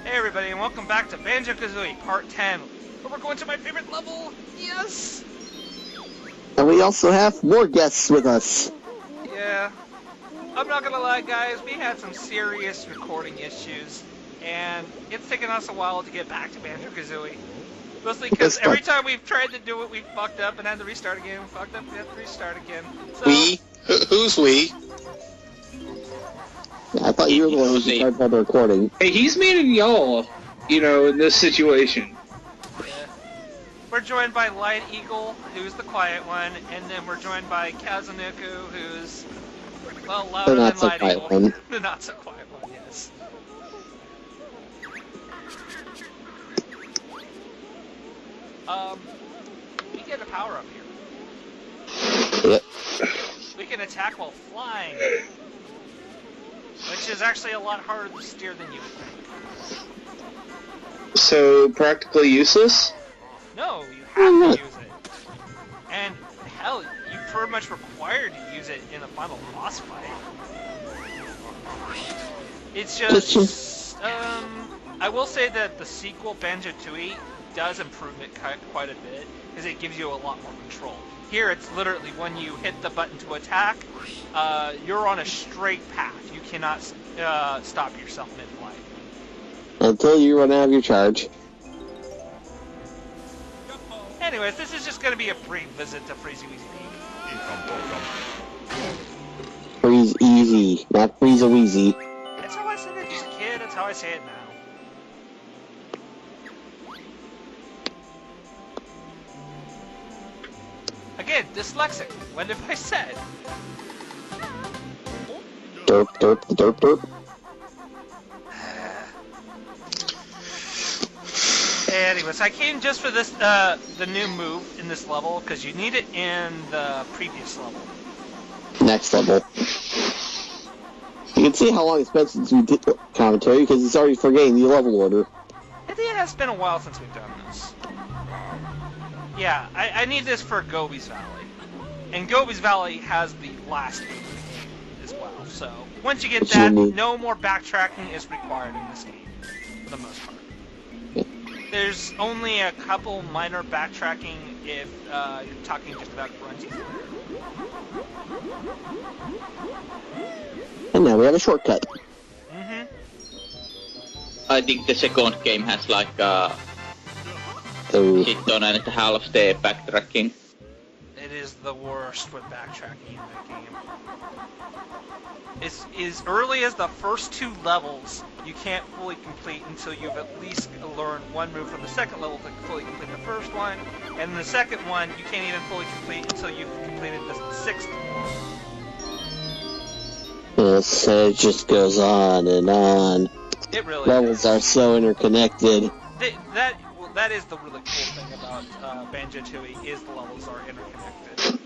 Hey everybody, and welcome back to Banjo Kazooie Part 10, where we're going to my favorite level. Yes! And we also have more guests with us. Yeah. I'm not gonna lie, guys, we had some serious recording issues, and it's taken us a while to get back to Banjo Kazooie. Mostly because every time we've tried to do it, we've fucked up and had to restart again. We fucked up and had to restart again. So, we? Who's we? I thought you were the one who started all the recording. Hey, he's meaning y'all, in this situation. Yeah. We're joined by Light Eagle, who's the quiet one, and then we're joined by Kazunuku, who's, well, louder than Light Eagle. The not so quiet one, yes. We get a power-up here. Yep. We can attack while flying. Which is actually a lot harder to steer than you would think. So, practically useless? No, you have to use it. And, hell, you pretty much required to use it in the final boss fight. It's just, I will say that the sequel, Banjo Kazooie, does improve it quite a bit, because it gives you a lot more control. Here, it's literally when you hit the button to attack, you're on a straight path. You cannot stop yourself mid-flight. Until you run out of your charge. Anyways, this is just going to be a brief visit to Freezy Weezy Peak. Freeze easy, not freeze a wheezy. That's how I said it as a kid, that's how I say it now. Again, dyslexic. When have I said? Derp, derp, derp, derp. Anyways, I came just for this, the new move in this level, because you need it in the previous level. Next level. You can see how long it's been since we did commentary, because it's already forgetting the level order. I think it has been a while since we've done this. Yeah, I need this for Gobi's Valley. And Gobi's Valley has the last move in the game as well, so once you get that, no more backtracking is required in this game, for the most part. There's only a couple minor backtracking if you're talking just about grunting. And now we have a shortcut. Mm-hmm. I think the second game has like shit ton and a half the backtracking. It is the worst with backtracking in that game. It's as early as the first two levels, you can't fully complete until you've at least learned one move from the second level to fully complete the first one, and the second one you can't even fully complete until you've completed the sixth one. Yes, it just goes on and on. It really Levels are so interconnected. That is the really cool thing about Banjo Kazooie is the levels are interconnected.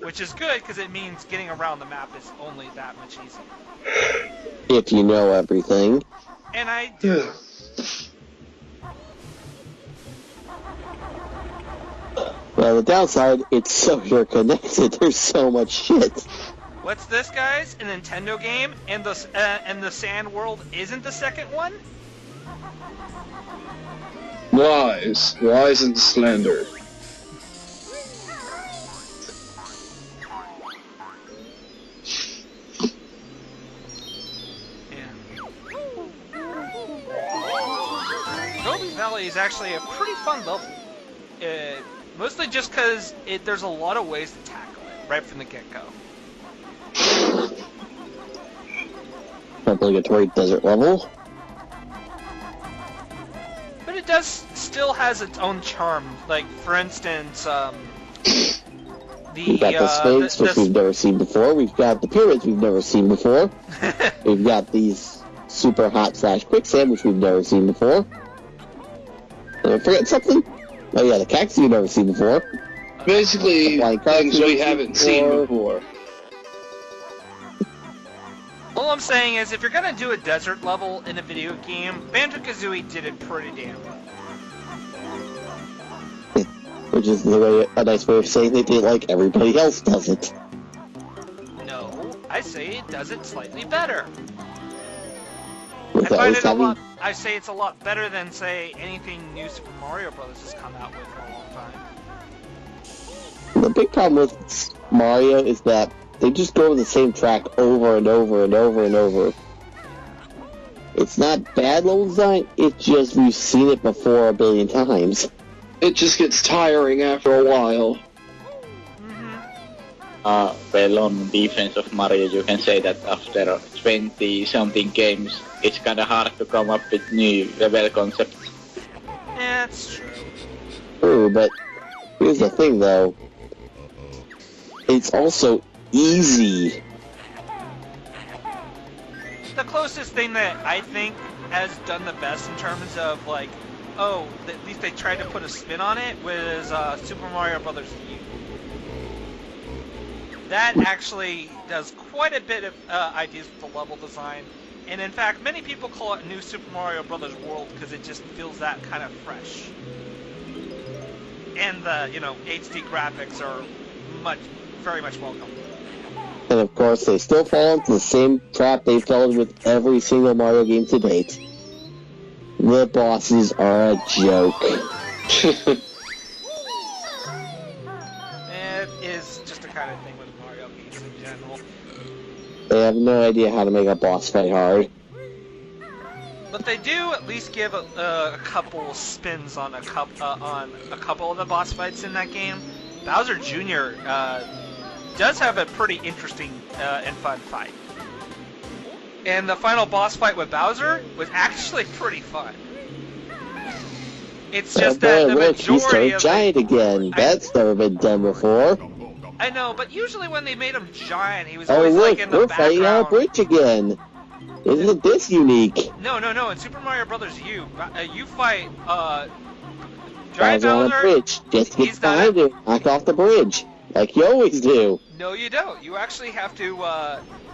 Which is good, because it means getting around the map is only that much easier. If you know everything. And I do. Well, the downside, it's so interconnected, there's so much shit. What's this, guys? A Nintendo game, and the Sand World isn't the second one? Lies and slander. Gobi Valley is actually a pretty fun level. Mostly just because there's a lot of ways to tackle it right from the get-go. Obligatory desert level. But it still has its own charm. Like, for instance, We've got the Sphinx, which we've never seen before. We've got the pyramids we've never seen before. We've got these super hot / quicksand, which we've never seen before. Did I forget something? Oh yeah, the cactus we've never seen before. Basically, things we haven't seen before. All I'm saying is, if you're gonna do a desert level in a video game, Banjo Kazooie did it pretty damn well. Which is a nice way of saying they did like everybody else does it. No, I say it does it slightly better. I find it a lot. I say it's a lot better than, say, anything new Super Mario Brothers has come out with for a long time. The big problem with Mario is that they just go over the same track over and over and over and over. It's not bad level design, it's just we've seen it before a billion times. It just gets tiring after a while. Well, on defense of Mario, you can say that after 20-something games, it's kind of hard to come up with new level concepts. Yeah, that's true. True, but here's the thing, though. It's also easy. The closest thing that I think has done the best in terms of, like, oh, at least they tried to put a spin on it, was Super Mario Brothers U. That actually does quite a bit of ideas with the level design, and in fact, many people call it New Super Mario Brothers World because it just feels that kind of fresh. And the, HD graphics are very much welcome. And of course, they still fall into the same trap they fell in with every single Mario game to date. The bosses are a joke. It is just the kind of thing with Mario games in general. They have no idea how to make a boss fight hard. But they do at least give a couple spins on a couple of the boss fights in that game. Bowser Jr. Does have a pretty interesting and fun fight. And the final boss fight with Bowser was actually pretty fun. It's just that the majority of giant again. That's never been done before. I know, but usually when they made him giant, he was always like in the we're background. fighting on a bridge again. Isn't this unique? No. In Super Mario Brothers U, you fight Giant Bowser on a bridge. Just get behind him, knock off the bridge, like you always do. No, you don't. You actually have to.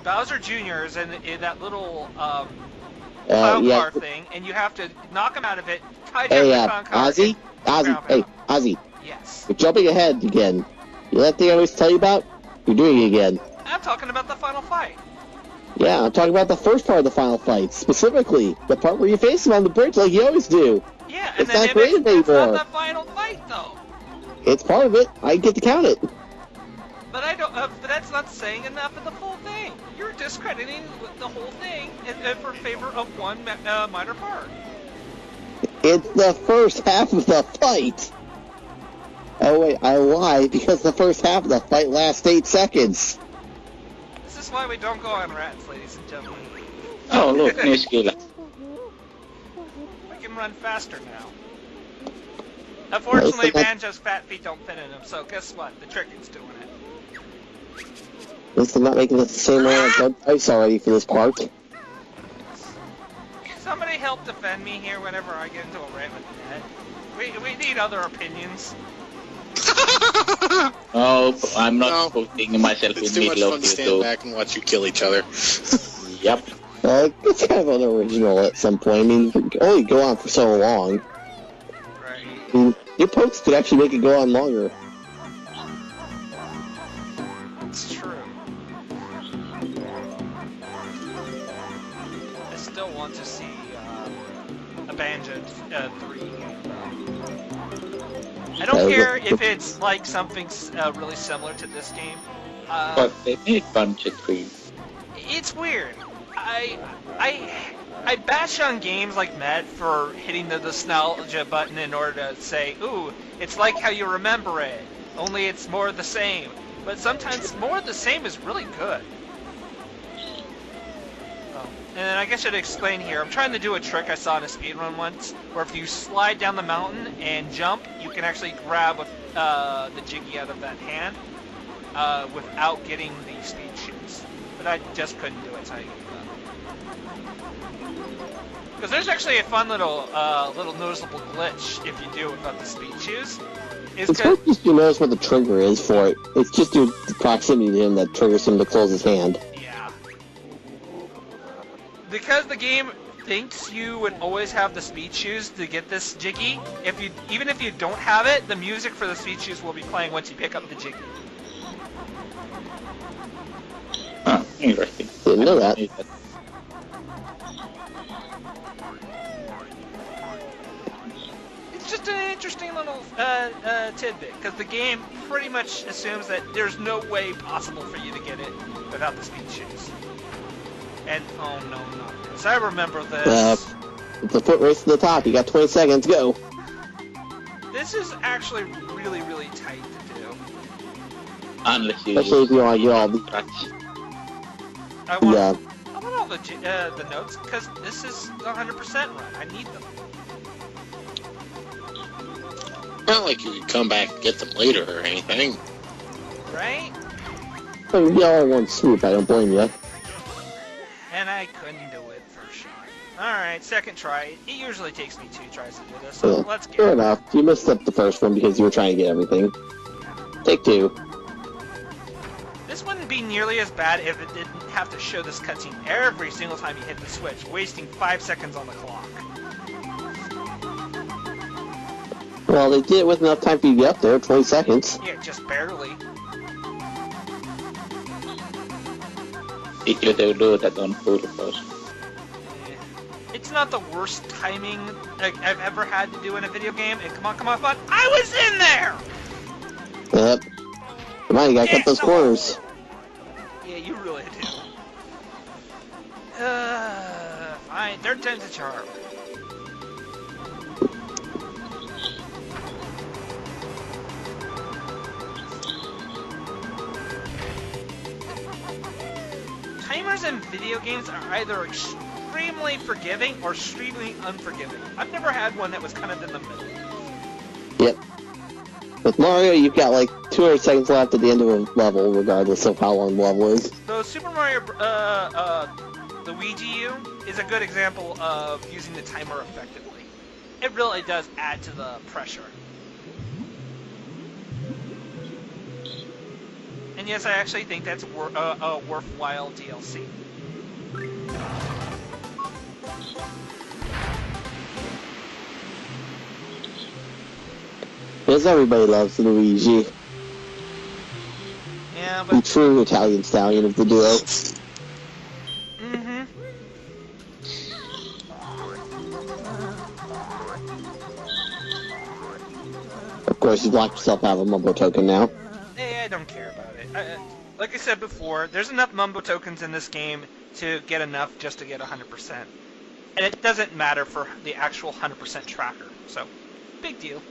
Bowser Jr. is in that little clown car thing, and you have to knock him out of it. Hey, Ozzy. Hey, Ozzy. Yes. You're jumping ahead again. You know that thing I always tell you about? You're doing it again. I'm talking about the final fight. Yeah, I'm talking about the first part of the final fight, specifically the part where you face him on the bridge like you always do. Yeah, and then it's not the final fight though. It's part of it. I get to count it. But I don't. But that's not saying enough of the full thing. You're discrediting the whole thing in favor of one minor part. It's the first half of the fight. Oh wait, I lied because the first half of the fight lasts 8 seconds. This is why we don't go on rats, ladies and gentlemen. Oh look, new skill. We can run faster now. Unfortunately, Banjo's fat feet don't fit in him, so guess what? The Trickett's doing it. At least I'm not making it the same way I've done twice already for this part. Somebody help defend me here whenever I get into a rant with Ned. We need other opinions. Oh, I'm not putting myself in the middle of you two. It's too much fun to stand back and watch you kill each other. Yep. It's kind of unoriginal at some point. I mean, you can only go on for so long. Right. I mean, your pokes could actually make it go on longer. It's true. I still want to see a Banjo 3 game. I don't care if it's like something really similar to this game. But they made Banjo 3. It's weird. I bash on games like Med for hitting the nostalgia button in order to say, ooh, it's like how you remember it, only it's more of the same. But sometimes more of the same is really good. Oh. And I guess I should explain here. I'm trying to do a trick I saw in a speedrun once, where if you slide down the mountain and jump, you can actually grab the Jiggy out of that hand without getting the speed shoes. But I just couldn't do it, so I gave up. Because there's actually a fun little noticeable glitch if you do it without the speed shoes. It's not just you notice what the trigger is for it. It's just your proximity to him that triggers him to close his hand. Yeah. Because the game thinks you would always have the speed shoes to get this Jiggy, even if you don't have it, the music for the speed shoes will be playing once you pick up the Jiggy. Huh, interesting. Didn't know that. just an interesting little tidbit, because the game pretty much assumes that there's no way possible for you to get it without the speed shoes. And, oh no, not this. I remember this. It's a foot race to the top. You got 20 seconds. Go. This is actually really, really tight to do. Unless you Especially if you want to get all the... I want Yeah. all the notes, because this is 100% run. I need them. Not like you could come back and get them later or anything. Right? I mean, get all in one swoop. I don't blame you. And I couldn't do it first shot. Alright, second try. It usually takes me 2 tries to do this, so let's get Fair it. enough. You missed up the first one because you were trying to get everything. Take 2. This wouldn't be nearly as bad if it didn't have to show this cutscene every single time you hit the switch, wasting 5 seconds on the clock. Well, they did it with enough time for you to get up there. 20 seconds. Yeah, just barely. Did you do that on purpose? It's not the worst timing I've ever had to do in a video game, and come on, but I was in there! Yep. Come on, you gotta cut those corners. Yeah, you really do. Fine, third time's a charm. Timers in video games are either extremely forgiving or extremely unforgiving. I've never had one that was kind of in the middle. Yep. With Mario, you've got like 200 seconds left at the end of a level, regardless of how long the level is. So Super Mario Luigi U is a good example of using the timer effectively. It really does add to the pressure. And yes, I actually think that's a worthwhile DLC. Because everybody loves Luigi. Yeah, The but... true Italian stallion of the duo. Mm-hmm. Of course, you've locked yourself out of a Mumbo token now. I don't care about it. Like I said before, there's enough Mumbo tokens in this game to get enough just to get 100%. And it doesn't matter for the actual 100% tracker, so big deal.